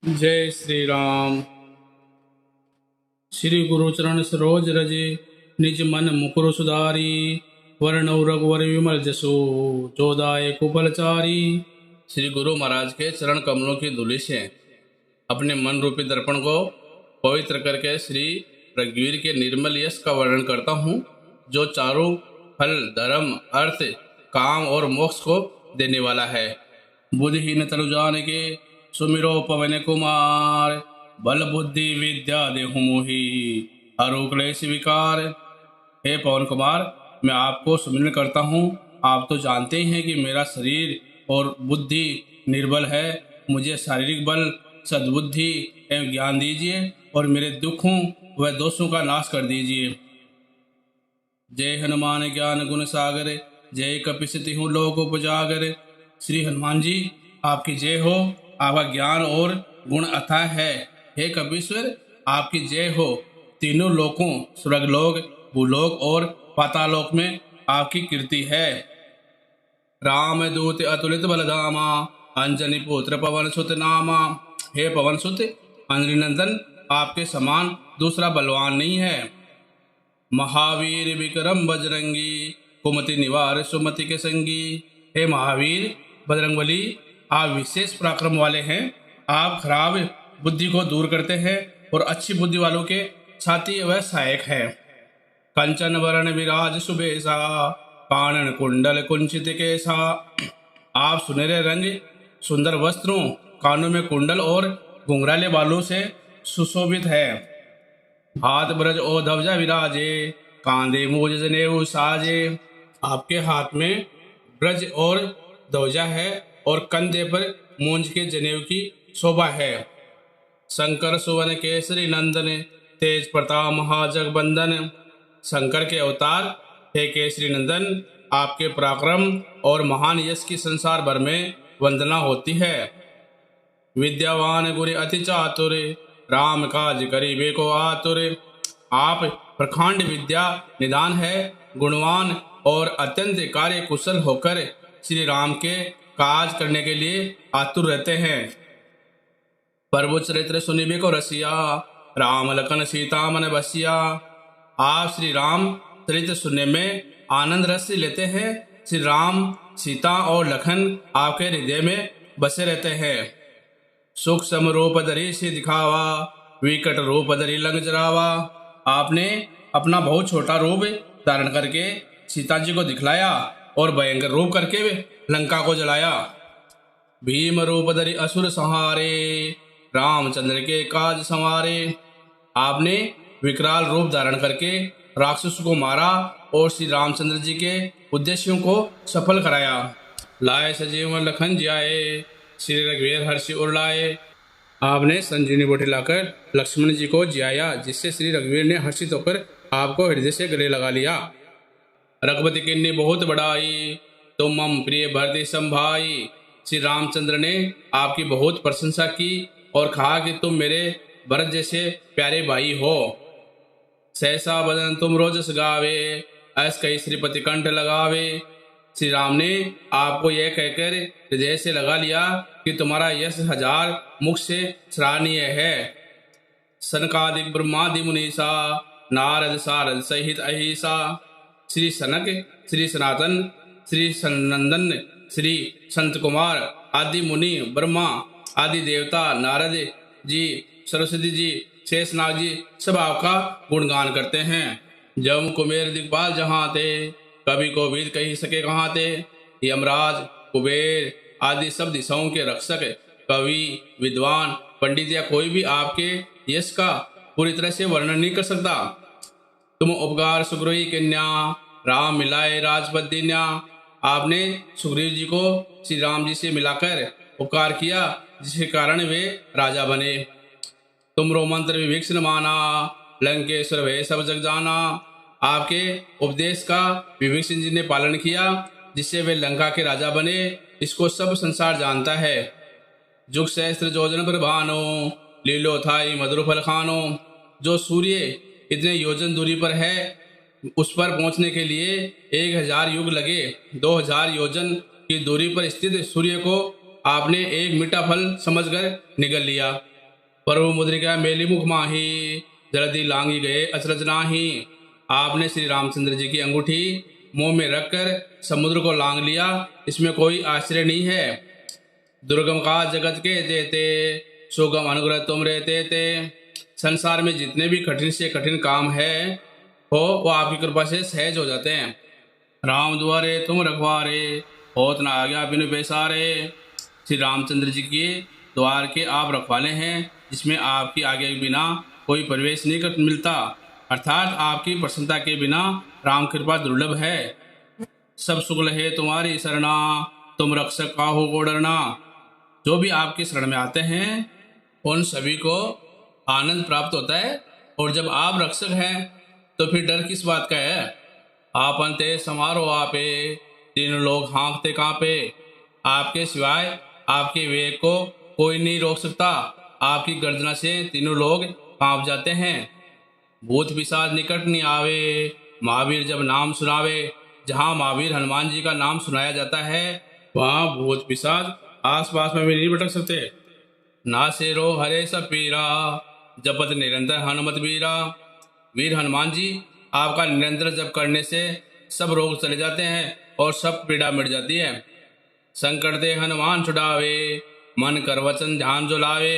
जय श्री राम। श्री गुरु चरण सरोज रजे, निज मन मुकुर सुधारी। वर्ण रघुवर विमल जसो, जोदाय कुपलचारी। श्री गुरु महाराज के चरण कमलों की धूलि से अपने मन रूपी दर्पण को पवित्र करके श्री रघुवीर के निर्मल यश का वर्णन करता हूँ, जो चारों फल, धर्म, अर्थ, काम और मोक्ष को देने वाला है। बुद्धिहीन तनु जान के सुमिरो पवन कुमार, बल बुद्धि विद्या देहु मोहि, हरो क्लेश विकार। हे पवन कुमार, मैं आपको सुमिरन करता हूँ। आप तो जानते हैं कि मेरा शरीर और बुद्धि निर्बल है। मुझे शारीरिक बल, सद्बुद्धि एवं ज्ञान दीजिए और मेरे दुखों व दोषों का नाश कर दीजिए। जय हनुमान ज्ञान गुण सागर, जय कपिसति हूँ लोक उपजागर। श्री हनुमान जी, आपकी जय हो। आपका ज्ञान और गुण अथाह है। हे कपीश्वर, आपकी जय हो। तीनों लोकों, स्वर्गलोक, भूलोक और पातालोक में आपकी कीर्ति है। राम दूत अतुलित बलधामा, अंजनी पुत्र पवन सुत नामा। हे पवन सुत, अंजनी नंदन, आपके समान दूसरा बलवान नहीं है। महावीर विक्रम बजरंगी, कुमति निवार सुमति के संगी। हे महावीर बजरंगबली, आप विशेष पराक्रम वाले हैं। आप खराब बुद्धि को दूर करते हैं और अच्छी बुद्धि वालों के साथी व सहायक है। कंचन वरण विराज सुबेसा, कानन कुंडल कुंचित केसा। आप सुनहरे रंग, सुंदर वस्त्रों, कानों में कुंडल और घुंघराले बालों से सुशोभित है। हाथ ब्रज ओ ध्वजा विराजे, कांधे मूज जनेऊ साजे। आपके हाथ में ब्रज और ध्वजा है और कंधे पर मूंज के जनेऊ की शोभा है। शंकर सुवन केसरी नंदन, तेज प्रताप महाजगबंदन। शंकर के अवतार हे केसरी नंदन, आपके पराक्रम और महान यश की संसार भर में वंदना होती है। विद्यावान गुरु अति चातुर, राम काज करीबे को आतुर। आप प्रखंड विद्या निदान है, गुणवान और अत्यंत कार्य कुशल होकर श्री राम के काज करने के लिए आतुर रहते हैं। प्रभु चरित्र सुनिबे को रसिया, राम लखन सीता मन बसिया। आप श्री राम चरित्र सुनने में आनंद रस लेते हैं। श्री राम, सीता और लखन आपके हृदय में बसे रहते हैं। सुख सम रूप धरि से दिखावा, विकट रूप धरि लंग जरावा। आपने अपना बहुत छोटा रूप धारण करके सीता जी को दिखलाया और भयंकर रूप करके लंका को जलाया। भीम रूप धरि असुर संहारे, रामचंद्र के काज संवारे। आपने विकराल रूप धारण करके राक्षस को मारा और श्री रामचंद्र जी के उद्देश्यों को सफल कराया। लाए सजीवन लखन जियाए, श्री रघुवीर हर्षि उड़लाए। आपने संजीवनी बूटी लाकर लक्ष्मण जी को जियाया, जिससे श्री रघुवीर ने हर्षित होकर आपको हृदय से गले लगा लिया। रघुपति किन्नी बहुत बड़ाई, तुम मम प्रिय भरते संभाई। श्री रामचंद्र ने आपकी बहुत प्रशंसा की और कहा कि तुम मेरे भरत जैसे प्यारे भाई हो। सहसा बदन तुम रोजस गावे, ऐस कई श्रीपति कंठ लगावे। श्री राम ने आपको यह कहकर हृदय से लगा लिया कि तुम्हारा यश हजार मुख से सराहनीय है। सनकादिक ब्रह्मादि मुनीसा, नारद सारद सहित अहिसा। श्री सनक, श्री सनातन, श्री सनंदन, श्री संत कुमार आदि मुनि, ब्रह्मा आदि देवता, नारद जी, सरस्वती जी, शेषनाग जी सब आपका गुणगान करते हैं। जम कुबेर दिग्पाल जहाँ थे, कवि को वेद कही सके कहाँ थे। यमराज, कुबेर आदि सब दिशाओं के रक्षक, कवि, विद्वान, पंडित या कोई भी आपके यश का पूरी तरह से वर्णन नहीं कर सकता। तुम उपकार सुग्रीव कन्या, राम मिलाए राजपद दीन्या। आपने सुग्रीव जी को श्री राम जी से मिलाकर उपकार किया, जिसके कारण वे राजा बने। तुमरो मंत्र विभीषण माना, लंकेश्वर वे सब जग जाना। आपके उपदेश का विभीषण जी ने पालन किया, जिससे वे लंका के राजा बने। इसको सब संसार जानता है। जुग सहस्त्र योजन पर भानो, लीलो थाई मधुर फल खानो। जो सूर्य इतने योजन दूरी पर है, उस पर पहुंचने के लिए 1000 युग लगे। 2000 योजन की दूरी पर स्थित सूर्य को आपने एक मीठा फल समझकर निगल लिया। प्रभु मुद्रिका मेली मुख माही, जल्दी लांगी गए अचरज नाही। आपने श्री रामचंद्र जी की अंगूठी मुंह में रखकर समुद्र को लांग लिया, इसमें कोई आश्चर्य नहीं है। दुर्गम का जगत के देते, सुगम अनुग्रह तुम रहते थे। संसार में जितने भी कठिन से कठिन काम है हो, वो आपकी कृपा से सहज हो जाते हैं। राम द्वारे तुम रखवारे, होत न आज्ञा बिनु पैसारे। श्री रामचंद्र जी के द्वार के आप रखवाले हैं, जिसमें आपकी आज्ञा के बिना कोई प्रवेश नहीं कर मिलता, अर्थात आपकी प्रसन्नता के बिना राम कृपा दुर्लभ है। सब शुक्ल है तुम्हारी शरणा, तुम रक्षक काहू को डरना। जो भी आपकी शरण में आते हैं उन सभी को आनंद प्राप्त होता है, और जब आप रक्षक हैं तो फिर डर किस बात का है। आपन ते समारो आपे, तीनों लोग हाँकते कांपे। आपके सिवाय आपके विवेक को कोई नहीं रोक सकता। आपकी गर्जना से तीनों लोग कांप जाते हैं। भूत पिशाच निकट नहीं आवे, महावीर जब नाम सुनावे। जहाँ महावीर हनुमान जी का नाम सुनाया जाता है वहाँ भूत पिशाच आस पास में भी नहीं भटक सकते। ना से रो हरे सब पीरा, जपत निरंतर हनुमत वीरा। वीर हनुमान जी आपका निरंतर जप करने से सब रोग चले जाते हैं और सब पीड़ा मिट जाती है। संकट दे हनुमान छुड़ावे, मन कर वचन ध्यान जो लावे।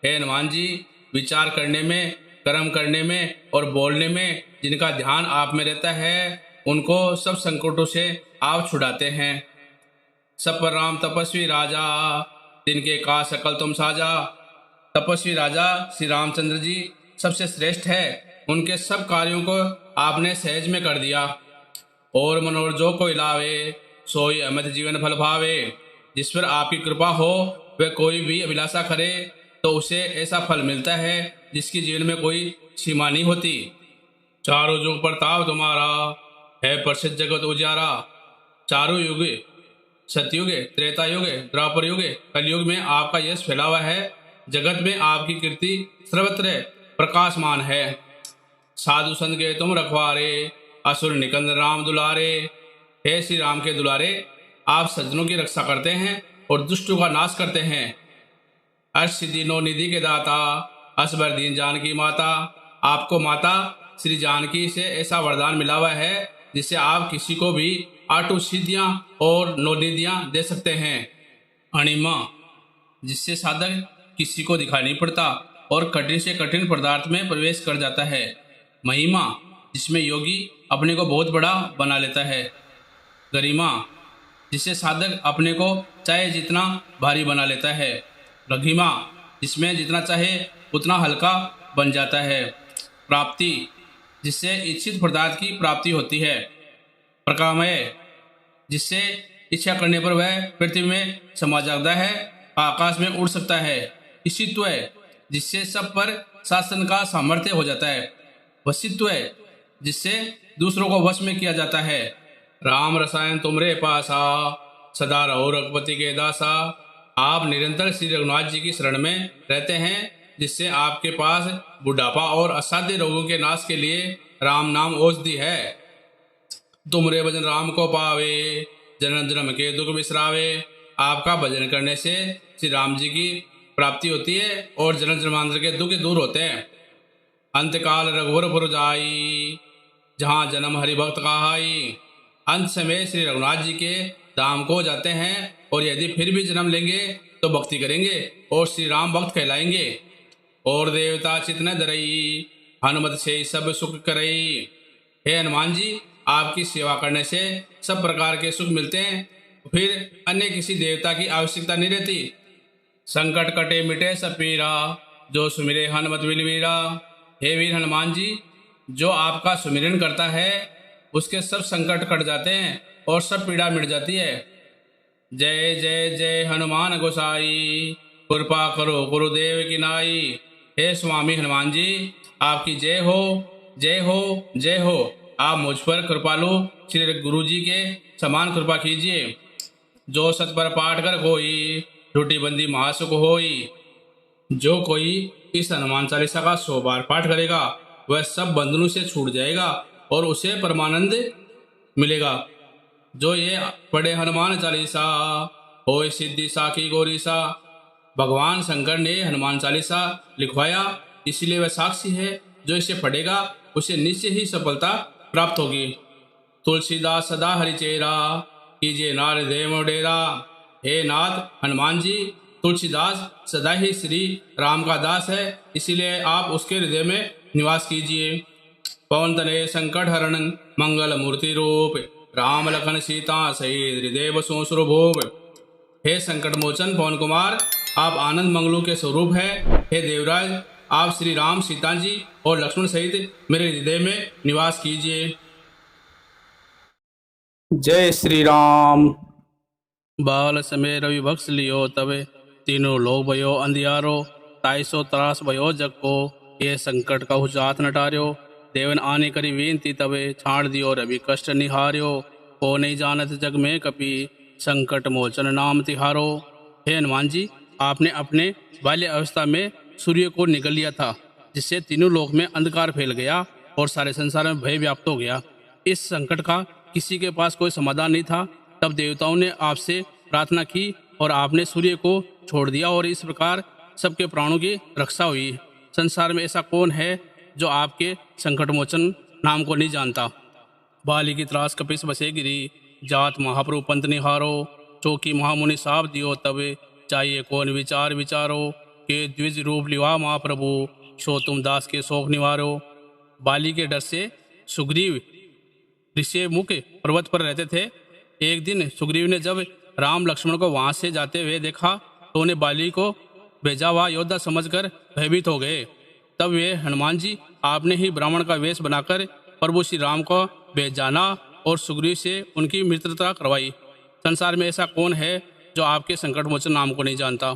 हे हनुमान जी, विचार करने में, कर्म करने में और बोलने में जिनका ध्यान आप में रहता है उनको सब संकटों से आप छुड़ाते हैं। सब पर राम तपस्वी राजा, तिनके का सकल तुम साजा। तपस्वी राजा श्री रामचंद्र जी सबसे श्रेष्ठ है। उनके सब कार्यों को आपने सहज में कर दिया। और मनोरथ जो कोई लावे, सोई अमित जीवन फल भावे। जिस पर आपकी कृपा हो वह कोई भी अभिलाषा करे तो उसे ऐसा फल मिलता है जिसकी जीवन में कोई सीमा नहीं होती। चारों युग प्रताप तुम्हारा, है प्रसिद्ध जगत उजारा। चारों युग, सतयुग, त्रेता युग, द्वापर युग, कलयुग में आपका यश फैला हुआ है। जगत में आपकी कीर्ति सर्वत्र प्रकाशमान है। साधु संत के तुम रखवारे, असुर निकंद राम दुलारे। हे श्री राम के दुलारे, आप सज्जनों की रक्षा करते हैं और दुष्टों का नाश करते हैं। अष्ट दिनों निधि के दाता, असबर दीन जानकी माता। आपको माता श्री जानकी से ऐसा वरदान मिला हुआ है जिससे आप किसी को भी आटू सिद्धियाँ और नौनिधियाँ दे सकते हैं। अणिमा, जिससे साधक किसी को दिखाई नहीं पड़ता और कठिन से कठिन पदार्थ में प्रवेश कर जाता है। महिमा, जिसमें योगी अपने को बहुत बड़ा बना लेता है। गरिमा, जिससे साधक अपने को चाहे जितना भारी बना लेता है। लघिमा, जिसमें जितना चाहे उतना हल्का बन जाता है। प्राप्ति, जिससे इच्छित पदार्थ की प्राप्ति होती है। प्रकामय, जिससे इच्छा करने पर वह पृथ्वी में समा जाता है, आकाश में उड़ सकता है। ईशित्व, जिससे सब पर शासन का सामर्थ्य हो जाता है। वशित्व, जिससे दूसरों को वश में किया जाता है। राम रसायन तुमरे पासा, सदा रहो रघुपति के दासा। आप निरंतर श्री रघुनाथ जी की शरण में रहते हैं, जिससे आपके पास बुढ़ापा और असाध्य रोगों के नाश के लिए राम नाम औषधि है। तुमरे भजन राम को पावे, जन्म जन्म के दुख बिसरावे। आपका भजन करने से श्री राम जी की प्राप्ति होती है और जन्म जन्मांतर के दुख दूर होते हैं। अंतकाल रघुवर पुर जाई, जहाँ जन्म हरि भक्त कहाई। अंत समय श्री रघुनाथ जी के धाम को जाते हैं और यदि फिर भी जन्म लेंगे तो भक्ति करेंगे और श्री राम भक्त कहलाएंगे। और देवता चित न धरई, हनुमत से सब सुख करई। हे हनुमान जी, आपकी सेवा करने से सब प्रकार के सुख मिलते हैं, फिर अन्य किसी देवता की आवश्यकता नहीं रहती। संकट कटे मिटे सब पीरा, जो सुमिरे हनुमत विलवीरा। हे वीर हनुमान जी, जो आपका सुमिरन करता है उसके सब संकट कट जाते हैं और सब पीड़ा मिट जाती है। जय जय जय हनुमान गोसाई, कृपा करो गुरुदेव की नाई। हे स्वामी हनुमान जी, आपकी जय हो, जय हो, जय हो। आप मुझ पर कृपालु श्री गुरु जी के समान कृपा कीजिए। जो सत पर पाठ कर कोई, झूठी बंदी महासुख होई। जो कोई इस हनुमान चालीसा का 100 बार पाठ करेगा वह सब बंधनों से छूट जाएगा और उसे परमानंद मिलेगा। जो ये पढ़े हनुमान चालीसा, होय सिद्धि सा की गौरी सा। भगवान शंकर ने हनुमान चालीसा लिखवाया, इसलिए वह साक्षी है, जो इसे पढ़ेगा उसे निश्चय ही सफलता प्राप्त होगी। तुलसीदास सदा हरिचेरा, कीजिए नार देव डेरा। हे नाथ हनुमान जी, तुलसीदास सदा ही श्री राम का दास है, इसीलिए आप उसके हृदय में निवास कीजिए। पवन तनय संकट हरण, मंगल मूर्ति रूप, राम लखन सीता सहित हृदय बसों सुरभूप। हे संकट मोचन पवन कुमार, आप आनंद मंगलों के स्वरूप है। हे देवराज, आप श्री राम, सीता जी और लक्ष्मण सहित मेरे हृदय में निवास कीजिए। जय श्री राम। बाल समय रवि बख्श लियो तबे, तीनों लोग भयो अंधियारो, 250 त्रास भयो जग को, ये संकट का हुजात नटार्यो। देवन आने करी विनती तबे, छाड़ दियो रवि कष्ट निहार्यो। को नहीं जानत जग में कपि, संकट मोचन नाम तिहारो। हे हनुमान जी, आपने अपने बाल्य अवस्था में सूर्य को निगल लिया था, जिससे तीनों लोक में अंधकार फैल गया और सारे संसार में भय व्याप्त हो गया। इस संकट का किसी के पास कोई समाधान नहीं था। तब देवताओं ने आपसे प्रार्थना की और आपने सूर्य को छोड़ दिया और इस प्रकार सबके प्राणों की रक्षा हुई। संसार में ऐसा कौन है जो आपके संकट मोचन नाम को नहीं जानता। बाली की त्रास कपिस बसे गिरी, जात महाप्रभु पंत निहारो। चौकी महामुनि साप दियो तबे, चाहिए कौन विचार विचारो। के द्विज रूप लिवा महाप्रभु, सो तुम दास के शोक निवारो। बाली के डर से सुग्रीव ऋषि मुख पर्वत पर रहते थे। एक दिन सुग्रीव ने जब राम लक्ष्मण को वहां से जाते हुए देखा, तो उन्हें बाली को भेजा हुआ योद्धा समझकर भयभीत हो गए। तब वे हनुमान जी, आपने ही ब्राह्मण का वेश बनाकर प्रभु श्री राम को भेज जाना और सुग्रीव से उनकी मित्रता करवाई। संसार में ऐसा कौन है जो आपके संकट मोचन नाम को नहीं जानता।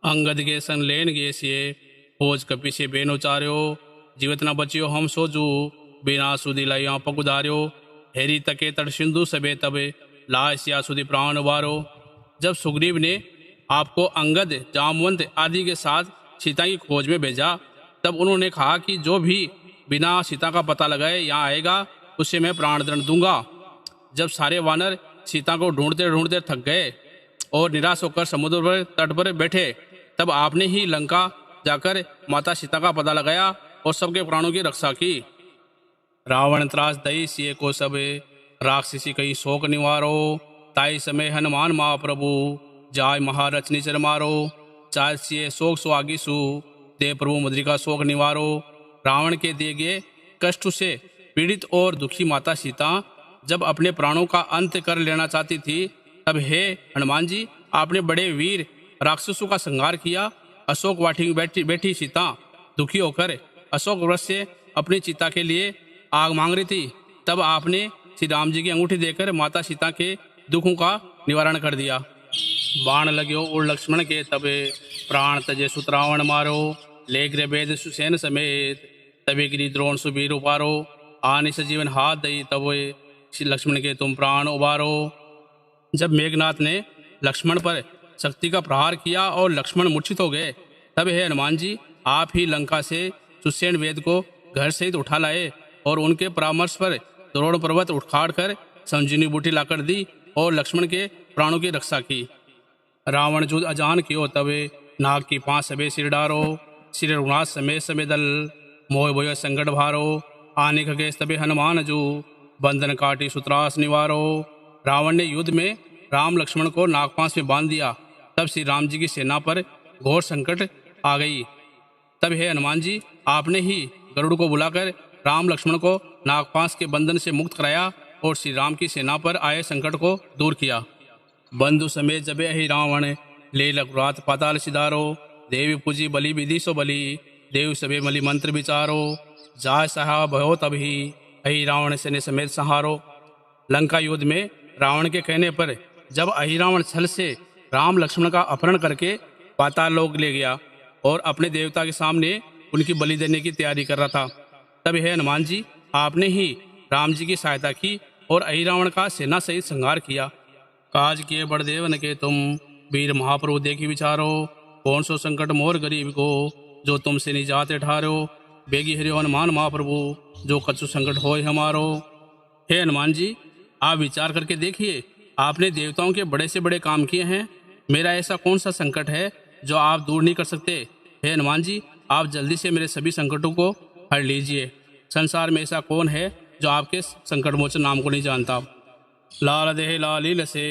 अंगद के संग लेन गे से, खोज कपि से बेन उचार्यो। जीवित न बचियो हम सोजू, बिना सुधी लाइया पकुधार्यो। हेरी तके तट सिंधु सबे तबे, लासिया सुधी प्राण उबारो। जब सुग्रीव ने आपको अंगद, जामवंत आदि के साथ सीता की खोज में भेजा, तब उन्होंने कहा कि जो भी बिना सीता का पता लगाए यहाँ आएगा, उसे मैं प्राण दंड दूंगा। जब सारे वानर सीता को ढूंढते ढूंढते थक गए और निराश होकर समुद्र पर तट पर बैठे, तब आपने ही लंका जाकर माता सीता का पता लगाया और सबके प्राणों की रक्षा की। रावण त्रास दई सिए को सबे, राक्षसी कई शोक निवारो। ताई समय हनुमान महाप्रभु, जाय महारच निचर मारो। चार सिए शोक सुहागिसु, दे प्रभु मुद्रिका शोक निवारो। रावण के दिए गए कष्ट से पीड़ित और दुखी माता सीता जब अपने प्राणों का अंत कर लेना चाहती थी, तब हे हनुमान जी, आपने बड़े वीर राक्षसों का संहार किया। अशोक वाटिका में बैठी सीता दुखी होकर अशोक वृक्ष से अपनी चिता के लिए आग मांग रही थी। तब आपने श्री राम जी की अंगूठी देकर माता सीता के दुखों का निवारण कर दिया। बाण लग्यो उड़ लक्ष्मण के तबे, प्राण तजे सुतरावण मारो। ले गृह वेद सुसैन समेत, तबे गिरी द्रोण सुबीर उपारो। आनि सजीवन हाथ दई तबे, श्री लक्ष्मण के तुम प्राण उबारो। जब मेघनाथ ने लक्ष्मण पर शक्ति का प्रहार किया और लक्ष्मण मूर्छित हो गए, तब हे हनुमान जी, आप ही लंका से सुसैन वेद को घर सहित उठा लाए और उनके परामर्श पर द्रोण पर्वत उखाड़ कर संजीवनी बूटी लाकर दी और लक्ष्मण के प्राणों की रक्षा की। रावण जुद अजान कियो तबे, नाग की 5 सबे सिर डारो। श्री रघुनाथ समेत समय दल, मोह भय संकट भारो। आने खगे तबे हनुमान जू, बंधन काटी सुत्रास निवारो। रावण ने युद्ध में राम लक्ष्मण को नागपाश में बांध दिया। तब श्री राम जी की सेना पर घोर संकट आ गई। तब हे हनुमान जी, आपने ही गरुड़ को बुलाकर राम लक्ष्मण को नागपाश के बंधन से मुक्त कराया और श्री राम की सेना पर आए संकट को दूर किया। बंधु समेत जबे अहि रावण, ले लघुरात पाताल सिधारो। देवी पूजी बलि विधि सो बलि, देव सबे मलि मंत्र विचारो। जाय सहा भयो तभी, अहि रावण सेने समेत सहारो। लंका युद्ध में रावण के कहने पर जब अहि रावण छल से राम लक्ष्मण का अपहरण करके पाताल लोक ले गया और अपने देवता के सामने उनकी बलि देने की तैयारी कर रहा था, तब हे हनुमान जी, आपने ही राम जी की सहायता की और अहि रावण का सेना सहित संहार किया। काज किए बड़देवन के तुम, वीर महाप्रभु देखी विचारो। कौन सो संकट मोर गरीब को, जो तुमसे निजात ठारो। बेगी हरियो हनुमान महाप्रभु, जो कछु संकट होय हमारो। हे हनुमान जी, आप विचार करके देखिए, आपने देवताओं के बड़े से बड़े काम किए हैं, मेरा ऐसा कौन सा संकट है जो आप दूर नहीं कर सकते। हे हनुमान जी, आप जल्दी से मेरे सभी संकटों को हर लीजिए। संसार में ऐसा कौन है जो आपके संकट मोचन नाम को नहीं जानता। लाल देह लालील से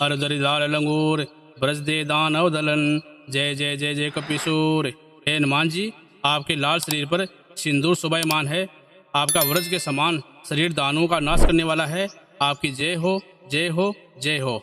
अरदरि लाल लंगूर ब्रज दे दान अवदलन जय जय जय जय कपिसूर। हे हनुमान जी, आपके लाल शरीर पर सिंदूर शोभायमान है, आपका वज्र के समान शरीर दानों का नाश करने वाला है। आपकी जय हो जय हो जय हो।